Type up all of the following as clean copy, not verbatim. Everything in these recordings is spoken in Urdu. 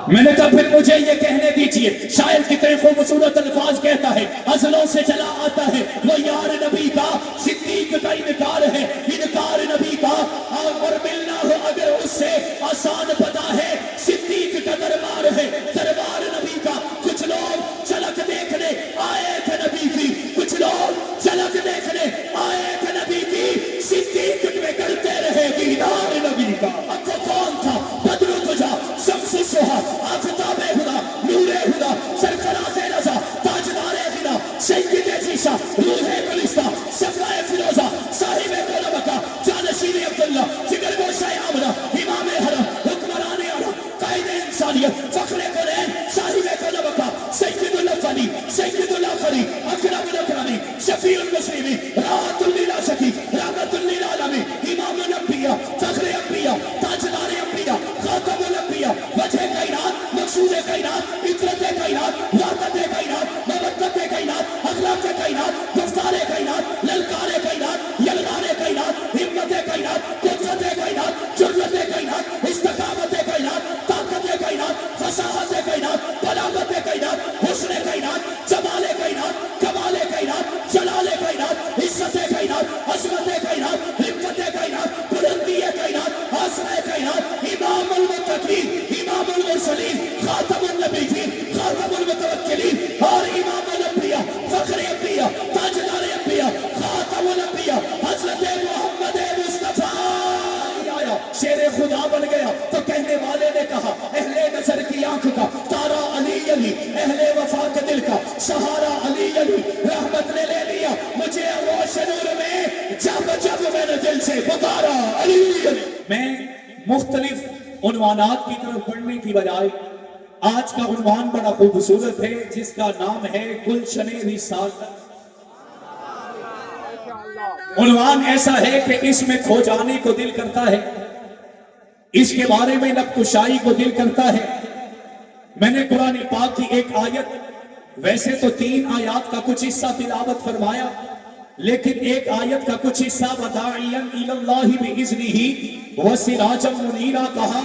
میں نے کہا پھر مجھے یہ کہنے دیجئے، شاعر کتنے خوبصورت الفاظ کہتا ہے، ازلوں سے چلا آتا ہے وہ یار نبی کا، صدیق کا انکار ہے، انکار نبی کا، اور ملنا ہو اگر اس سے آسان پتا ہے، صدیق کا دربار ہے، دربار نبی کا۔ کچھ لوگ جھلک دیکھنے آئے تھے نبی کی، کچھ لوگ جھلک دیکھنے آئے تھے نبی کی، صدیق میں کرتے رہے دیدار نبی کا۔ اب وہ کون تھا؟ بدر تجا، شمس السہا، آفتاب خدا، نور خدا، سرفراز رضا، تاجدار خدا، سید عیسیٰ، روح گلستہ، صفرائے فیروزہ، صاحب قلمکہ، جانشین عبداللہ، جگر گوشہ آمنہ، امام حرم، حکمران عرب، قائد انسانیت، فخر قرآن، صاحب قلمکہ، سید الاولی، سید الاخری، اکرم الاکرمی، شفیع المسلمین، راحت للعاشقین، رحمت للعالمین، امام الانبیاء، فخر انبیاء، تاجدار انبیاء، خاتم الانبیاء، وجہ کائنات، مقصود کائنات، اطرت کائنات، وحدت کائنات، مودت کائنات، اخلاق کائنات، گفتار کائنات، للکار کائنات، یلغار کائنات، ہمت کائنات، قدرت کائنات، جرت کائنات، استقامت کائنات، طاقت کائنات، فصاحت کائنات، بلاغت کائنات، حسن کائنات، جمال کائنات، کمال کائنات، جلال کائنات، عزت کائنات، عظمت کائنات، حکمت کائنات، بلندی کائنات، آسرائے کائنات، امام المتقین، امام المرسلین، خاتم النبیین، خاتم المتوکلین، اور امام الانبیاء، فخر انبیاء، تاجدار انبیاء، خاتم الانبیاء، حضرت محمد مصطفیٰ آیا، شیر خدا بن گیا۔ تو کہنے والے نے کہا اہل نظر کی آنکھ کا تارا علی علی، اہل وفا کے دل کا سہارا علی علی، رحمت نے لے لیا مجھے روشن نور میں، جب جب میں نے دل سے پکارا علی علی۔ میں مختلف عنوانات کی طرف بڑھنے کی بجائے آج کا عنوان بڑا خوبصورت ہے، جس کا نام ہے گلشن رسالت۔ عنوان ایسا ہے کہ اس میں کھو جانے کو دل کرتا ہے، اس کے بارے میں لب کشائی کو دل کرتا ہے۔ میں نے قرآن پاک کی ایک آیت، ویسے تو 3 آیات کا کچھ حصہ تلاوت فرمایا، لیکن ایک آیت کا کچھ حصہ وداعیا الی اللہ بإذنہ وسراجا منیرا کہا۔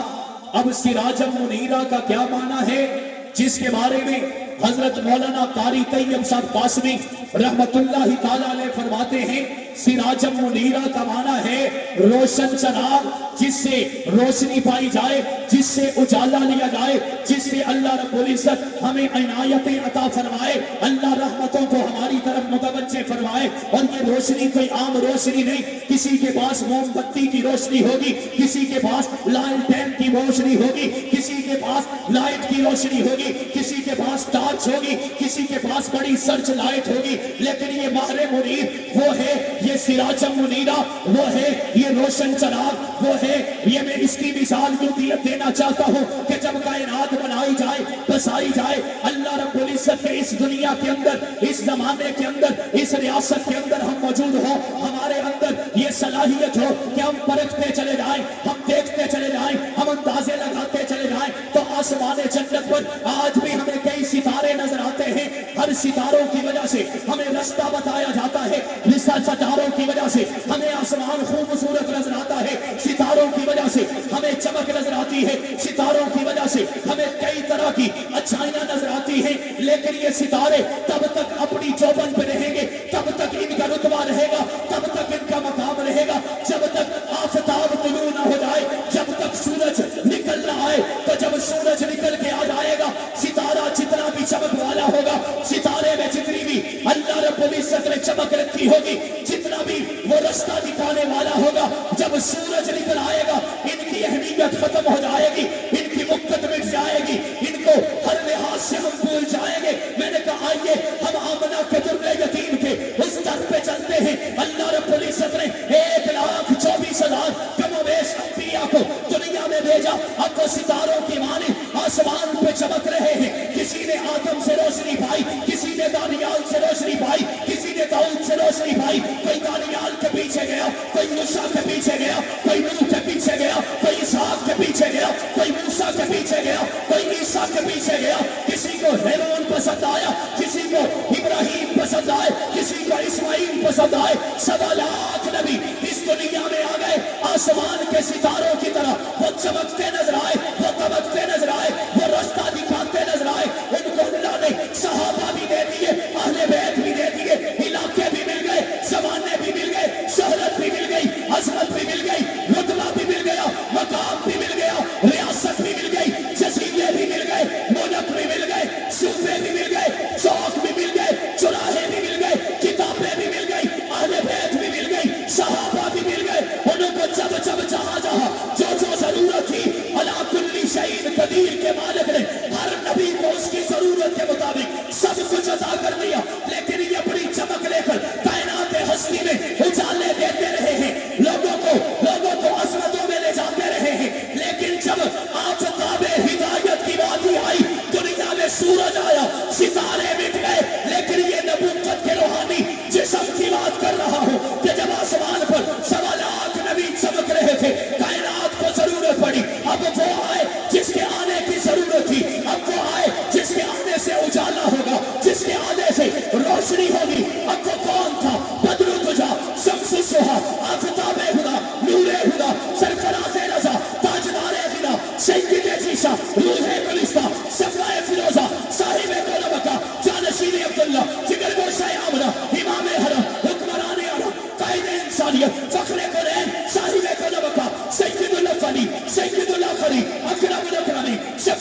اب سراجا منیرا کا کیا معنی ہے، جس کے بارے میں حضرت مولانا قاری طیب صاحب قاسمی رحمت اللہ تعالیٰ علیہ فرماتے ہیں سراجا منیرا کا معنی ہے روشن چراغ، جس سے روشنی پائی جائے، جس سے اجالا لیا جائے، جس سے اللہ رب العزت ہمیں عنایتیں عطا فرمائے، اللہ رحمتوں کو ہماری طرف متوجہ فرمائے۔ اور یہ روشنی کوئی عام روشنی نہیں، کسی کے پاس موم بتی کی روشنی ہوگی، کسی کے پاس لالٹین کی روشنی ہوگی، کسی کے پاس لائٹ کی روشنی ہوگی، کسی کے پاس ٹارچ ہوگی، کسی کے پاس بڑی سرچ لائٹ ہوگی، لیکن یہ ماہر منیر وہ ہے، یہ سراج منیرہ وہ ہے، یہ روشن چراغ وہ ہے۔ یہ میں اس کی مثال یوں دینا چاہتا ہوں کہ جب کائنات بنائی جائے، بسائی جائے، اللہ رب العزت کے اس دنیا کے اندر، اس زمانے کے اندر، اس ریاست کے اندر ہم موجود ہو، ہمارے اندر یہ صلاحیت ہو کہ ہم پرکھتے چلے جائیں، ہم دیکھتے چلے جائیں، ہم اندازے لگاتے چلے جائیں، تو آسمان جنت پر آج بھی ہمیں کئی ستارے نظر آتے ہیں۔ ہر ستاروں کی وجہ سے ہمیں رستہ بتایا جاتا ہے، ستاروں کی وجہ سے ہمیں آسمان خوبصورت نظر آتا ہے، ستاروں کی وجہ سے ہمیں چمک نظر آتی ہے، ستاروں کی وجہ سے ہمیں کئی طرح کی اچھائیاں نظر آتی ہیں، لیکن یہ ستارے تب تک اپنی چوبن پہ رہیں گے، تب تک ان کا رتبہ رہے گا، تب تک ان کا مقام رہے گا، جب تک آفتاب طلوع نہ ہو جائے، جب تک سورج نکل نہ آئے۔ تو جب سورج نکل کے آ جائے گا، ستارہ جتنا بھی چمک والا ہوگا، ستارے میں جتنی بھی اللہ رب العزت نے چمک رکھی ہوگی، جتنا بھی وہ رستہ دکھانے والا ہوگا، جب سورج نکل آئے گا ان کی اہمیت ختم ہو جائے گی، ان کی مقت مٹ جائے گی، ان کو ہر لحاظ سے ہم بھول جائیں گے۔ میں نے کہا آئیے ہم آمنہ کے در یتیم کے اس در پہ چلتے ہیں۔ اللہ رب العزت نے 1,24,000 کم و بیش انبیاء کو دنیا میں بھیجا، اب وہ ستاروں کی مانند آسمان پہ چمک رہے ہیں۔ کسی نے آدم سے روشنی پائی، کسی نے دانیال سے روشنی پائی، کسی نے داؤد سے روشنی پائی، کوئی دانیال کے پیچھے گیا، کوئی موسیٰ کے پیچھے گیا، کوئی نوح کے پیچھے گیا، کوئی اسحاق کے پیچھے گیا، کوئی موسیٰ کے پیچھے گیا، کوئی عیسیٰ کے پیچھے گیا۔ کسی کو ہارون پسند آیا، کسی کو ابراہیم پسند آئے، کسی کو اسماعیل پسند آئے۔ 7 لاکھ نبی اس دنیا میں آ گئے، آسمان کے ستاروں کی طرح وہ چمکتے نظر آئے، وہ دمکتے نظر آئے، وہ رستہ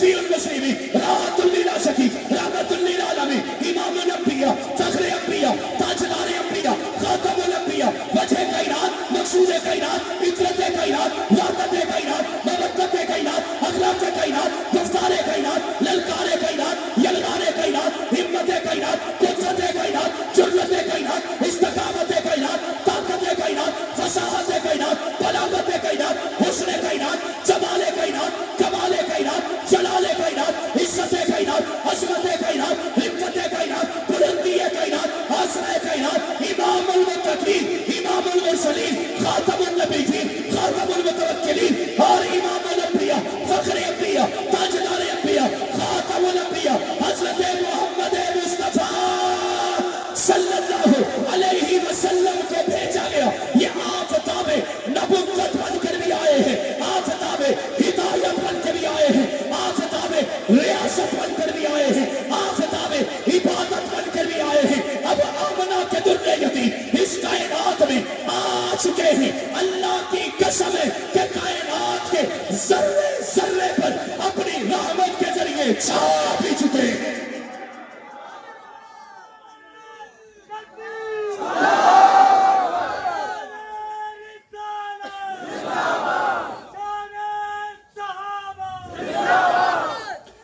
شفیع المسلمین، راحت للعاشقین، رحمت للعالمین، امام الانبیاء، فخر انبیاء، تاجدار انبیاء، خاتم الانبیاء، وجہ کائنات، مقصود کائنات، فطرت کائنات، وحدت کائنات، مودت کائنات، اخلاق کائنات، گفتار کائنات، للکار کائنات، یلغار کائنات، ہمت کائنات، قدرت کائنات، جرأت کائنات، استقامت کائنات، طاقت کائنات، فصاحت کائنات، بلاغت کائنات، حسن کائنات، جمال کائنات، کمال کائنات، جلال کائنات، عزت کائنات، عظمت کائنات، رفت کائنات، بلندی کائنات، آسرا کائنات، امام المتقین، امام المرسلین، خاتم النبیین، خاتم المتوکلین، اور امام الانبیاء، فخر انبیاء، تاجدار انبیاء، خاتم الانبیاء، حضرت محمد مصطفیٰ صلی اللہ علیہ وسلم کو بھیجا گیا. یہ آفتاب نبوت بن کر بھی آئے ہیں، آفتاب ہدایت بن کر بھی آئے ہیں، آفتاب ریاست بن کر بھی آئے ہیں، آفتاب عبادت بن کر بھی آئے ہیں. اب آمنہ کے در یتیم اس کائنات میں آ چکے ہیں. اللہ کی قسم ہے کہ کائنات کے ذرے ذرے پر اپنی رحمت کے ذریعے چھا بھی چکے ہیں.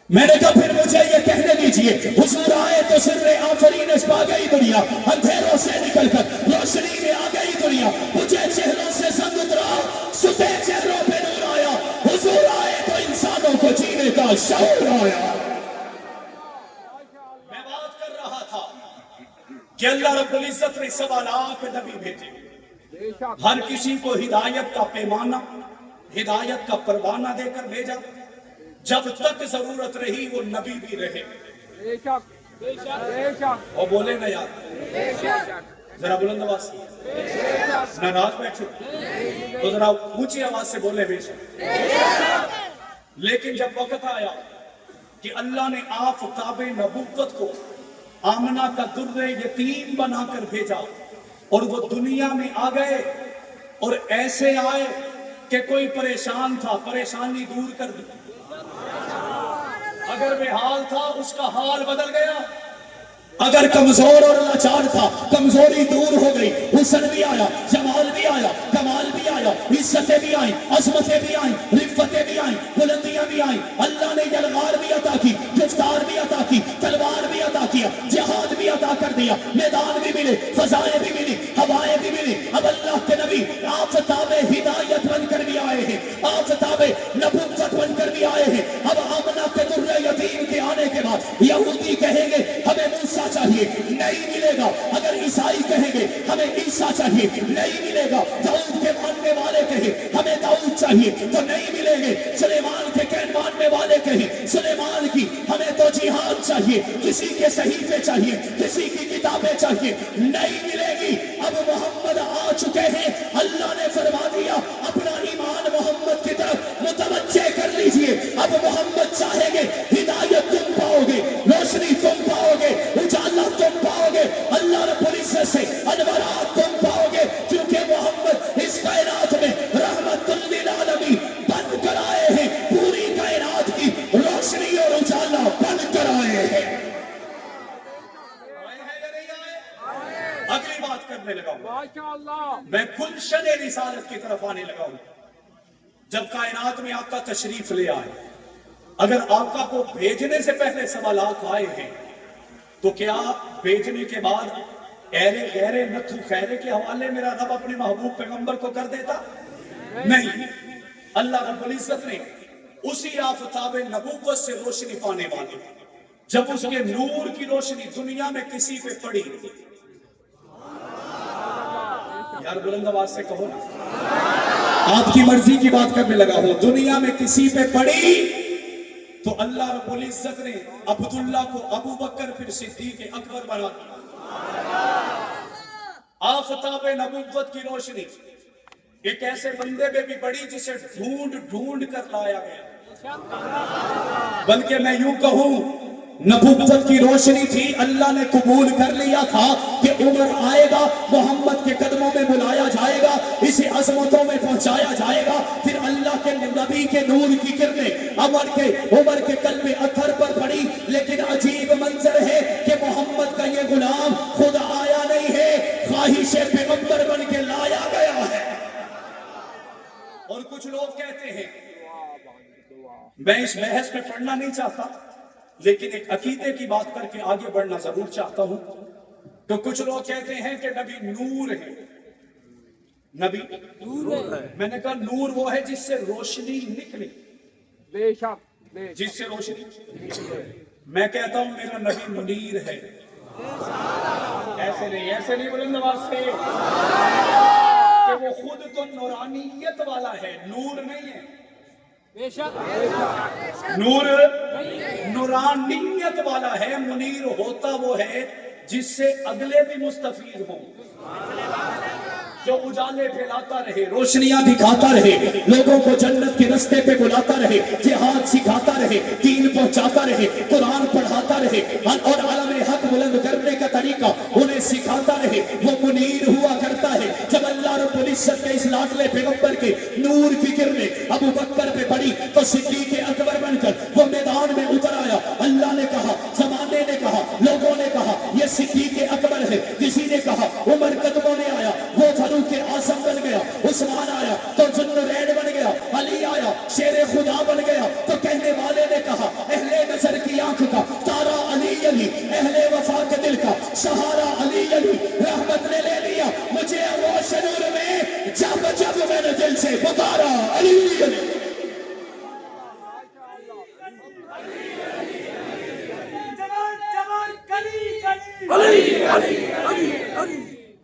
میں نے کہا پھر مجھے یہ کہنے دیجئے، حضور آئے تو سر آفرینش پا گئی دنیا، اندھیروں سے نکل کر روشنی میں آ گئی دنیا، مجھے چہروں سے زنگ اترا، ستے چہروں پہ نور آیا. حضور آئے تو انسانوں کو جینے کا شعور آیا. میں بات کر رہا تھا کہ اللہ رب العزت نے 7 لاکھ نبی بھیجے، ہر کسی کو ہدایت کا پیمانہ، ہدایت کا پروانہ دے کر بھیجا. جب تک ضرورت رہی وہ نبی بھی رہے. اور بولے نا یار، ذرا بلند آواز سے، ناراض بیٹھے تو ذرا اونچی آواز سے بولے بے شک. لیکن جب وقت آیا کہ اللہ نے آفتاب نبوت کو آمنہ کا در یتیم بنا کر بھیجا اور وہ دنیا میں آ گئے، اور ایسے آئے کہ کوئی پریشان تھا پریشانی دور کر دی، اگر بے حال تھا اس کا حال بدل گیا، اگر کمزور اور لاچار تھا کمزوری دور ہو گئی. حسن بھی آیا، جمال بھی آیا، کمال بھی آیا، عزتیں بھی آئیں، عظمتیں بھی آئیں، رفتیں بھی آئیں، بلندیاں بھی آئیں. اللہ نے یلغار بھی عطا کی، گفتار بھی عطا کی، تلوار بھی عطا کیا، جہاد بھی عطا کر دیا، میدان بھی ملے، فضائیں بھی ملی، ہوائیں بھی ملی. اب اللہ کے نبی آفتاب ہدایت بن کر بھی آئے ہیں، آفتاب نبوت بن کر بھی آئے ہیں. اب آمنہ کے در یتیم کے آنے کے بعد یہودی کہیں گے ہمیں موسیٰ چاہیے، نہیں ملے گا. اگر عیسائی کہیں گے ہمیں عیسیٰ چاہیے، نہیں ملے گا. داؤد کے ماننے والے کہیں ہمیں داؤد چاہیے تو نہیں ملیں گے. سلیمان کے کہن ماننے والے کہیں سلیمان کی ہمیں تو جہاد چاہیے، کسی کے صحیفے چاہیے، کسی کی کتابیں چاہیے، نہیں ملے گی. اب محمد آ چکے ہیں، اللہ نے فرما دیا اپنا ایمان محمد کی طرف متوجہ کر لیجئے. اب محمد چاہیں گے ہدایت تم پاؤ گے، روشنی تم پاؤ گے، اجالا تم پاؤ گے، اللہ رب العزت سے انوارات تم پاؤ گے، کیونکہ محمد اس کائنات میں رحمت للعالمین بن کر آئے ہیں، پوری کائنات کی روشنی اور اجالا بن کر آئے ہیں. اگلی بات کرنے لگا ہوں، میں گلشن رسالت کی طرف آنے لگا ہوں. جب کائنات میں آقا تشریف لے آئے، اگر آقا کو بھیجنے سے پہلے 7 لاکھ آئے ہیں تو کیا بھیجنے کے بعد ایرے غیرے نتھو خیرے کے حوالے میرا رب اپنے محبوب پیغمبر کو کر دیتا؟ نہیں. اللہ رب العزت نے اسی آفتاب نبوت سے روشنی پانے والے، جب اس کے نور کی روشنی دنیا میں کسی پہ پڑی، یار بلند آواز سے کہو نا، آپ کی مرضی کی بات کرنے لگا ہو، دنیا میں کسی پہ پڑی تو اللہ رب العزت نے عبداللہ کو ابو بکر پھر صدیق اکبر بنا دیا. آفتاب نبوت کی روشنی ایک ایسے بندے پہ بھی پڑی جسے ڈھونڈ ڈھونڈ کر لایا گیا، بلکہ میں یوں کہوں نبوت کی روشنی تھی، اللہ نے قبول کر لیا تھا کہ یہ عمر آئے گا، محمد کے قدموں میں بلایا جائے گا، اسے عظمتوں میں پہنچایا جائے گا، پھر اللہ کے نبی کے نور کی کرنیں عمر کے قلب اثر پر پڑی۔ لیکن عجیب منظر ہے کہ محمد کا یہ غلام خود آیا نہیں ہے، خواہش پیغمبر بن کے لایا گیا ہے۔ اور کچھ لوگ کہتے ہیں، میں اس بحث میں پڑھنا نہیں چاہتا لیکن ایک عقیدے کی بات کر کے آگے بڑھنا ضرور چاہتا ہوں، تو کچھ لوگ کہتے ہیں کہ نبی نور ہے، نبی نور ہے۔ میں نے کہا نور وہ ہے جس سے روشنی نکلے، بے شک جس سے روشنی نکلے۔ میں کہتا ہوں میرا نبی منیر ہے، ایسے نہیں بلند آواز سے، کہ وہ خود تو نورانیت والا ہے، نور نہیں ہے، بے شک نور نورانیت والا ہے۔ منیر ہوتا وہ ہے جس سے اگلے بھی مستفید ہوں، جو اجالے پھیلاتا رہے، روشنیاں دکھاتا رہے، لوگوں کو جنت کے رستے پہ بلاتا رہے، جہاد سکھاتا رہے، دین پہنچاتا رہے، قرآن پڑھاتا رہے اور علم حق بلند کرنے کا طریقہ انہیں سکھاتا رہے، وہ منیر ہوا کرتا ہے۔ جب اللہ رب العزت کے اس لاڈلے پیغمبر کے نور کی کرنیں ابو بکر پہ پڑی تو صدیق اکبر بن کر وہ میدان میں اتر آیا۔ اللہ نے کہا، زمانے نے کہا، لوگوں نے کہا یہ صدیق اکبر ہے، کسی نے کہا عمر قدموں نے آیا، وہ فاروق اعظم بن گیا، عثمان آیا تو ذوالنورین بن گیا، علی آیا شیر خدا بن گیا، تو کہنے والے نے کہا اہل نظر کی آنکھ کا تارا علی علی، اہل وفا کے دل کا سہارا علی علی، رحمت نے لے لیا مجھے روشن نور میں، جب جب میں نے دل سے پکارا علی علی۔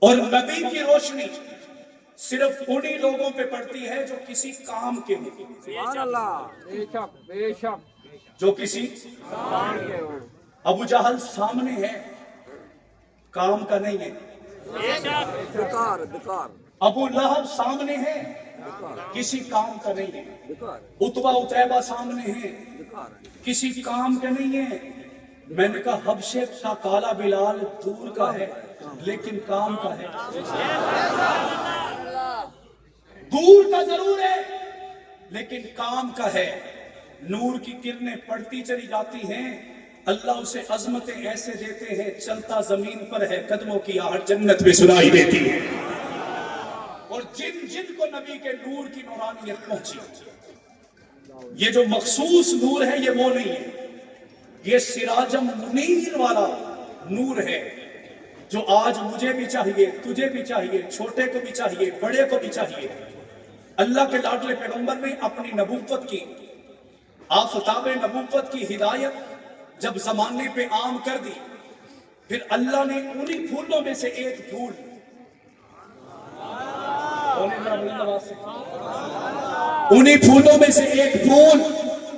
اور نبی کی روشنی صرف انہی لوگوں پہ پڑتی ہے جو کسی کام کے ہوں، سبحان اللہ، بے شک بے شک، جو کسی کام کے ہوں۔ ابو جہل سامنے ہے، کام کا نہیں ہے، بیکار بیکار۔ ابو لہب سامنے ہے، کسی کام کا نہیں ہے۔ عتبہ عتیبہ سامنے ہے، کسی کام کا نہیں ہے۔ میں نے کہا حبشے کا کالا بلال دور کا ہے لیکن کام کا ہے، دور کا ضرور ہے لیکن کام کا ہے۔ نور کی کرنیں پڑتی چلی جاتی ہیں، اللہ اسے عظمتیں ایسے دیتے ہیں، چلتا زمین پر ہے، قدموں کی آہٹ جنت میں سنائی دیتی ہے۔ اور جن جن کو نبی کے نور کی نورانیت پہنچی، یہ جو مخصوص نور ہے یہ وہ نہیں ہے، یہ سراجم منیر والا نور ہے جو آج مجھے بھی چاہیے، تجھے بھی چاہیے، چھوٹے کو بھی چاہیے، بڑے کو بھی چاہیے۔ اللہ کے لاڈلے پیغمبر نے اپنی نبوت کی، آفتاب نبوت کی ہدایت جب زمانے پہ عام کر دی، پھر اللہ نے انہی پھولوں میں سے ایک پھول، انہی پھولوں میں سے ایک پھول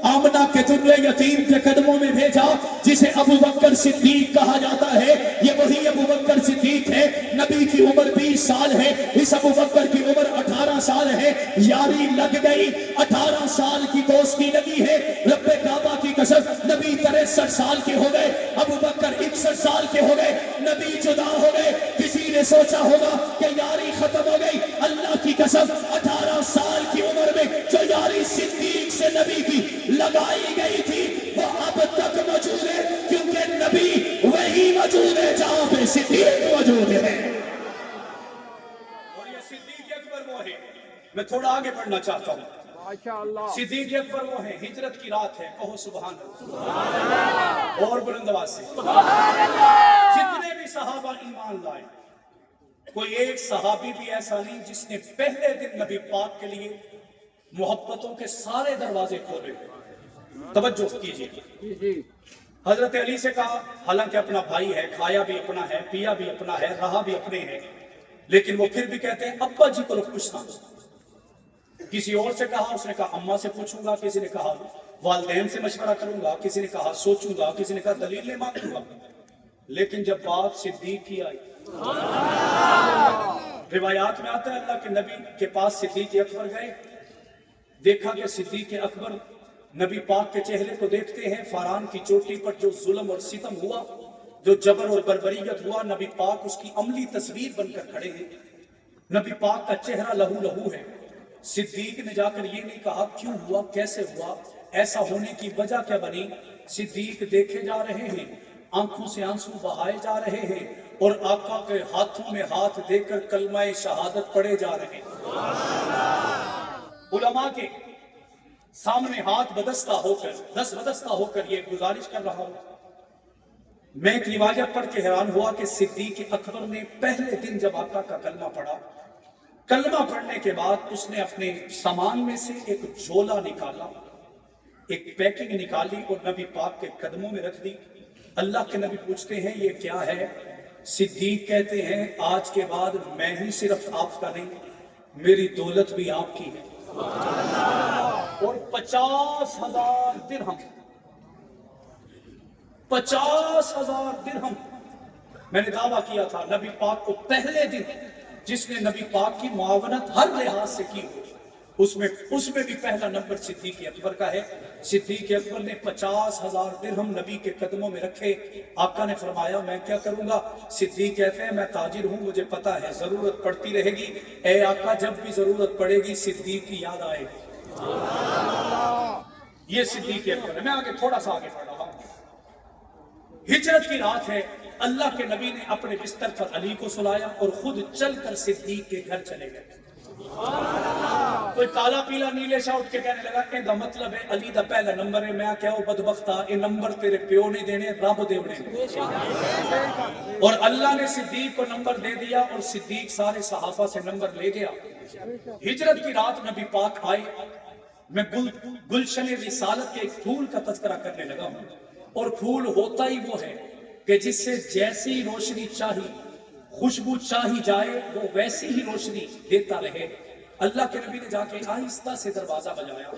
آمنہ کے در یتیم کے قدموں میں بھیجا، جسے ابو بکر صدیق کہا جاتا ہے۔ یہ وہی ابو بکر صدیق ہے، نبی کی عمر 20 سال ہے، اس ابو بکر کی عمر 18 سال ہے، یاری لگ گئی، 18 سال کی دوستی لگی ہے، رب کعبہ کی قسم نبی 63 سال کے ہو گئے، ابو بکر 61 سال کے ہو گئے، نبی جدا ہو گئے۔ کسی نے سوچا ہوگا کہ یاری ختم ہو گئی، اللہ کی قسم 18 سال کی عمر میں جو یاری صدیق سے نبی کی لگائی گئی تھی وہ اب تک موجود ہے، کیونکہ نبی وہی موجود ہے جہاں پہ صدیق موجود ہے۔ اور یہ صدیق اکبر وہ ہے، میں تھوڑا آگے بڑھنا چاہتا ہوں۔ صدیق اکبر وہ ہے، ہجرت کی رات ہے، کہو سبحان اللہ، اور بلند آواز سے جتنے بھی صحابہ ایمان لائے، کوئی ایک صحابی بھی ایسا نہیں جس نے پہلے دن نبی پاک کے لیے محبتوں کے سارے دروازے کھولے۔ توجہ کیجیے، حضرت علی سے کہا، حالانکہ اپنا بھائی ہے، کھایا بھی اپنا ہے، پیا بھی اپنا ہے، رہا بھی اپنے ہے، لیکن وہ پھر بھی کہتے ہیں ابا جی کو پوچھنا۔ کسی اور سے کہا، اس نے کہا اماں سے پوچھوں گا، کسی نے کہا والدین سے مشورہ کروں گا، کسی نے کہا سوچوں گا، کسی نے کہا دلیلیں مانگوں گا، لیکن جب بات صدیق کی آئی، روایات میں آتا ہے اللہ کے نبی کے پاس صدیق اکبر گئے، دیکھا کہ صدیق اکبر نبی پاک کے چہرے کو دیکھتے ہیں، فاران کی چوٹی پر جو ظلم اور ستم ہوا جو جبر اور بربریت ہوا، نبی پاک اس کی عملی تصویر بن کر کھڑے ہیں. نبی پاک کا چہرہ لہو لہو ہے. صدیق نے جا کر یہ نہیں کہا کیوں ہوا، کیسے ہوا، ایسا ہونے کی وجہ کیا بنی. صدیق دیکھے جا رہے ہیں، آنکھوں سے آنسو بہائے جا رہے ہیں، اور آقا کے ہاتھوں میں ہاتھ دے کر کلمہ شہادت پڑھے جا رہے ہیں. علماء کے سامنے ہاتھ بدستہ ہو کر، دست بدستہ ہو کر یہ گزارش کر رہا ہوں. میں ایک روایت پڑھ کے حیران ہوا کہ صدیق اکبر نے پہلے دن جب آقا کا کلمہ پڑھا، کلمہ پڑھنے کے بعد اس نے اپنے سامان میں سے ایک جھولا نکالا، ایک پیکنگ نکالی اور نبی پاک کے قدموں میں رکھ دی. اللہ کے نبی پوچھتے ہیں یہ کیا ہے؟ صدیق کہتے ہیں آج کے بعد میں ہی صرف آپ کا نہیں، میری دولت بھی آپ کی ہے. اور 50,000 درہم، 50,000 درہم میں نے دعویٰ کیا تھا نبی پاک کو پہلے دن جس نے نبی پاک کی معاونت ہر لحاظ سے کی ہوئی، اس میں بھی پہلا نمبر صدیق اکبر کا ہے. صدیق اکبر نے 50,000 درہم نبی کے قدموں میں رکھے. آقا نے فرمایا میں کیا کروں گا؟ صدیق کہتے ہیں میں تاجر ہوں، مجھے پتا ہے ضرورت پڑتی رہے گی. اے آقا جب بھی ضرورت پڑے گی صدیق کی یاد آئے گی. یہ صدیق اکبر ہے. میں آگے تھوڑا سا آگے پڑھ رہا ہوں. ہجرت کی رات ہے، اللہ کے نبی نے اپنے بستر پر علی کو سلایا اور خود چل کر صدیق کے گھر چلے گئے. کوئی کالا پیلا نیلے شاہ اٹھ کے کہنے لگا کہ دا مطلب ہے علی دا پہلا نمبر ہے. میں کیا ہوں بدبختہ، یہ نمبر تیرے پیو نہیں دینے، رب دیونے. اور اللہ نے صدیق کو نمبر دے دیا اور صدیق سارے صحابہ سے نمبر لے گیا. ہجرت کی رات نبی پاک آئے. میں گلشن رسالت کے ایک پھول کا تذکرہ کرنے لگا ہوں، اور پھول ہوتا ہی وہ ہے کہ جس سے جیسی روشنی چاہی، خوشبو چاہی جائے، وہ ویسی ہی روشنی دیتا رہے. اللہ کے نبی نے جا کے آہستہ سے دروازہ بجایا،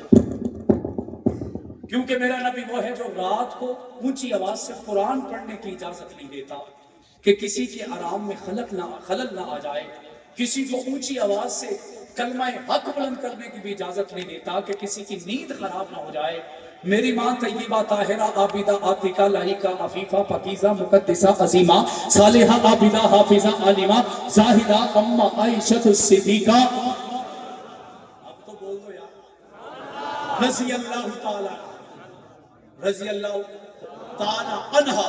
کیونکہ میرا نبی وہ ہے جو رات کو اونچی آواز سے قرآن پڑھنے کی اجازت نہیں دیتا کہ کسی کے آرام میں خلل نہ آ جائے. کسی کو اونچی آواز سے کلمہ حق بلند کرنے کی بھی اجازت نہیں دیتا کہ کسی کی نیند خراب نہ ہو جائے. میری ماں طیبہ طاہرہ عابدہ عاتقہ لائقہ عفیفہ پاکیزہ مقدسہ عظیمہ صالحہ عابدہ حافظہ عالمہ زاہدہ امہ عائشہ الصدیقہ، اب تو بول دو یار، رضی اللہ تعالی عنہا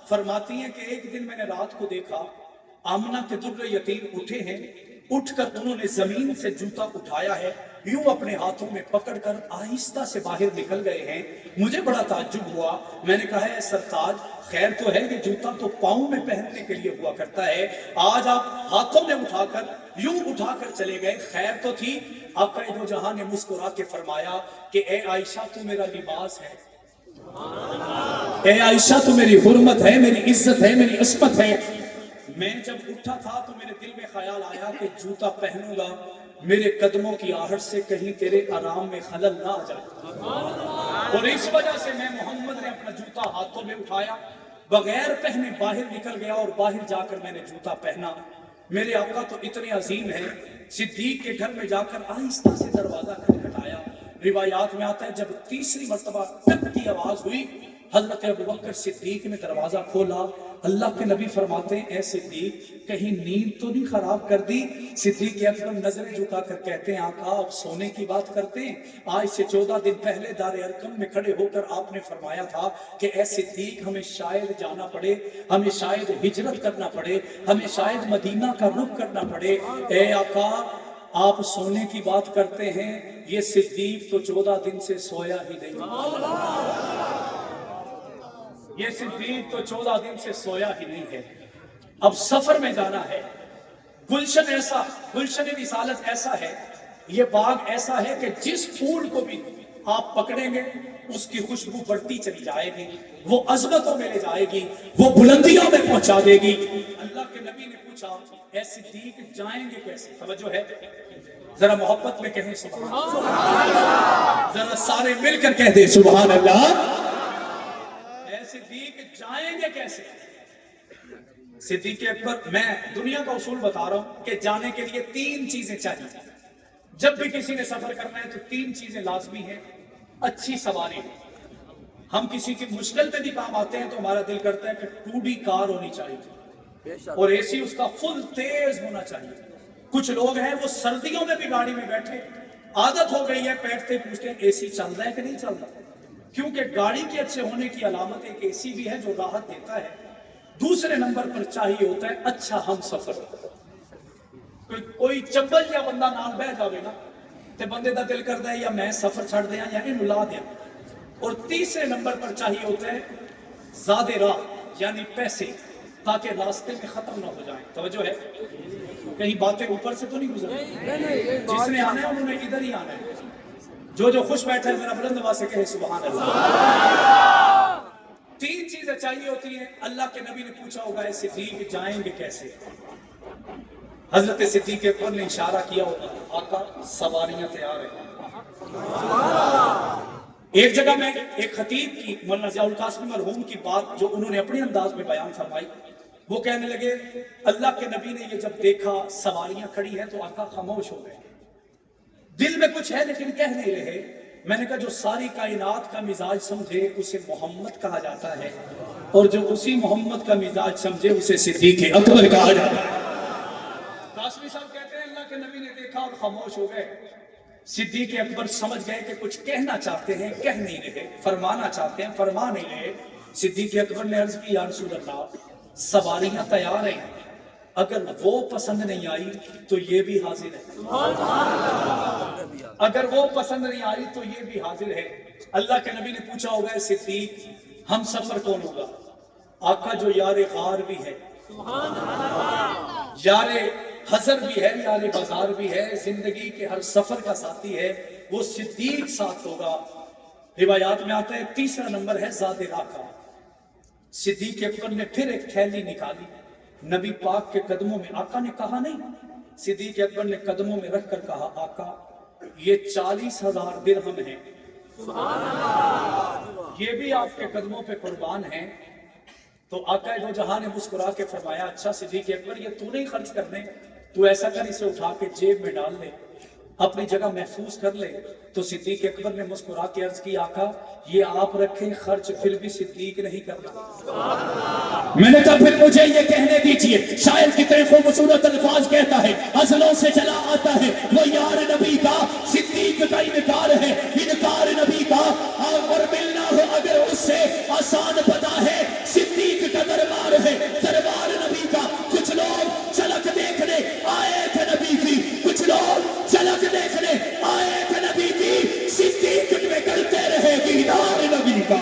فرماتی ہیں کہ ایک دن میں نے رات کو دیکھا آمنہ کے در یتیم اٹھے ہیں، اٹھ کر انہوں نے زمین سے جوتا اٹھایا ہے، یوں اپنے ہاتھوں میں پکڑ کر آہستہ سے باہر نکل گئے ہیں. مجھے بڑا تعجب ہوا. میں نے کہا ہے سرتاج خیر تو ہے، یہ جوتا تو پاؤں میں پہننے کے لیے ہوا کرتا ہے، آج آپ ہاتھوں میں اٹھا کر یوں اٹھا کر چلے گئے، خیر تو تھی. آقا دو جہاں نے مسکرا کے فرمایا کہ اے عائشہ تو میرا لباس ہے، اے عائشہ تو میری حرمت ہے، میری عزت ہے، میری عصمت ہے. میں جب اٹھا تھا تو میرے دل میں خیال آیا کہ جوتا پہنوں گا، میرے قدموں کی آہٹ سے کہیں تیرے آرام میں خلل نہ آ جائے، اور اس وجہ سے میں محمد نے اپنا جوتا ہاتھوں میں اٹھایا، بغیر پہنے باہر نکل گیا، اور باہر جا کر میں نے جوتا پہنا. میرے آقا تو اتنے عظیم ہیں. صدیق کے گھر میں جا کر آہستہ سے دروازہ کھٹکھٹایا. روایات میں آتا ہے جب تیسری مرتبہ ٹک کی آواز ہوئی، حضرت ابوبکر صدیق نے دروازہ کھولا. اللہ کے نبی فرماتے ہیں اے صدیق کہیں نیند تو نہیں خراب کر دی؟ صدیق اکبر نظریں جھکا کر کہتے ہیں آقا آپ سونے کی بات کرتے ہیں، آج سے 14 دن پہلے دار ارقم میں کھڑے ہو کر آپ نے فرمایا تھا کہ اے صدیق ہمیں شاید جانا پڑے، ہمیں شاید ہجرت کرنا پڑے، ہمیں شاید مدینہ کا رخ کرنا پڑے. اے آقا آپ سونے کی بات کرتے ہیں، یہ صدیق تو 14 دن سے سویا ہی نہیں، یہ صدیق تو 14 دن سے سویا ہی نہیں ہے. اب سفر میں جانا ہے. گلشن رسالت ایسا ہے، یہ باغ ایسا ہے کہ جس پھول کو بھی آپ پکڑیں گے اس کی خوشبو بڑھتی چلی جائے گی، وہ عظمتوں میں لے جائے گی، وہ بلندیوں میں پہنچا دے گی. اللہ کے نبی نے پوچھا اے صدیق جائیں گے کیسے؟ توجہ ہے، ذرا محبت میں کہیں سبحان اللہ، ذرا سارے مل کر کہہ دیں سبحان اللہ. صدیق جائیں گے کیسے؟ صدیق اکبر، میں دنیا کا اصول بتا رہا ہوں کہ جانے کے لیے 3 چیزیں چاہیے. جب بھی کسی نے سفر کرنا ہے تو 3 چیزیں لازمی ہیں. اچھی سواری، ہم کسی کی مشکل پہ بھی کام آتے ہیں تو ہمارا دل کرتا ہے کہ 2D کار ہونی چاہیے اور اے سی اس کا فل تیز ہونا چاہیے. کچھ لوگ ہیں وہ سردیوں میں بھی گاڑی میں بیٹھے عادت ہو گئی ہے, بیٹھتے پوچھتے ہیں اے سی چل رہا ہے کہ نہیں چل رہا, کیونکہ گاڑی کے اچھے ہونے کی علامت ایک اے سی بھی ہے جو راحت دیتا ہے. دوسرے نمبر پر چاہیے ہوتا ہے اچھا ہم سفر. کوئی چبل یا بندہ نال بہ جاوے نا تے بندے دا دل کرتا ہے یا میں سفر چھڑ دیاں یا انہوں لا دیاں. اور تیسرے نمبر پر چاہیے ہوتا ہے زیادہ راہ یعنی پیسے, تاکہ راستے میں ختم نہ ہو جائیں. توجہ ہے, کہیں باتیں اوپر سے تو نہیں گزر رہی؟ جس نے آنا ہے انہوں نے ادھر ہی آنا ہے. جو خوش بیٹھا ہے ذرا بلند آواز سے کہے سبحان اللہ. تین چیزیں چاہیے ہوتی ہیں. اللہ کے نبی نے پوچھا ہوگا اے صدیق جائیں گے کیسے؟ حضرت صدیق اکبر نے اشارہ کیا ہوگا آقا سواریاں تیار ہیں. ایک جگہ میں ایک خطیب کی مولانا ضیاء القاسمی مرحوم کی بات جو انہوں نے اپنے انداز میں بیان فرمائی, وہ کہنے لگے اللہ کے نبی نے یہ جب دیکھا سواریاں کھڑی ہیں تو آقا خاموش ہو گئے. دل میں کچھ ہے لیکن کہہ نہیں رہے. میں نے کہا جو ساری کائنات کا مزاج سمجھے اسے محمد کہا جاتا ہے, اور جو اسی محمد کا مزاج سمجھے اسے صدیق اکبر کہا جاتا ہے. قاسمی صاحب کہتے ہیں اللہ کے نبی نے دیکھا اور خاموش ہو گئے. صدیق اکبر سمجھ گئے کہ کچھ کہنا چاہتے ہیں کہہ نہیں رہے, فرمانا چاہتے ہیں فرما نہیں رہے. صدیق اکبر نے عرض کی یا رسول اللہ سواریاں تیار ہیں, اگر وہ پسند نہیں آئی تو یہ بھی حاضر ہے. اگر وہ پسند نہیں آئی تو یہ بھی حاضر ہے. اللہ کے نبی نے پوچھا ہوگا صدیق ہم سفر کون ہوگا؟ آقا جو یار غار بھی ہے, یار حضر بھی ہے, یار بازار بھی ہے, زندگی کے ہر سفر کا ساتھی ہے, وہ صدیق ساتھ ہوگا. روایات میں آتا ہے تیسرا نمبر ہے زاد راہ کا. صدیق اکبر نے پھر ایک تھیلی نکالی, نبی پاک کے قدموں میں, آقا نے کہا نہیں, صدیق اکبر نے قدموں میں رکھ کر کہا آقا یہ 40,000 درہم ہیں, یہ بھی آپ کے قدموں پہ قربان ہیں. تو آقا دو جہاں نے مسکرا کے فرمایا اچھا صدیق اکبر یہ تو نہیں خرچ کرنے, تو ایسا کر اسے اٹھا کے جیب میں ڈال لے, اپنی جگہ محفوظ کر لے. تو صدیق اکبر نے مسکرا کے عرض کی آقا یہ آپ رکھیں خرچ پھر بھی صدیق نہیں کرنا. میں نے کہا پھر مجھے یہ کہنے دیجئے, شاید کتنے خوبصورت الفاظ کہتا ہے, ازلوں سے چلا آتا ہے وہ یار نبی کا, صدیق کا انکار ہے, انکار نبی کا, اور ملنا ہو اگر اس سے آسان پتا ہے, صدیق کا دربار ہے, دربار نبی کا. کچھ لوگ جھلک دیکھنے آئے تھے نبی کی, کچھ لوگ جھلک دیکھنے آئے تھے نبی کی, صدیق میں کرتے رہے دیدار نبی کا.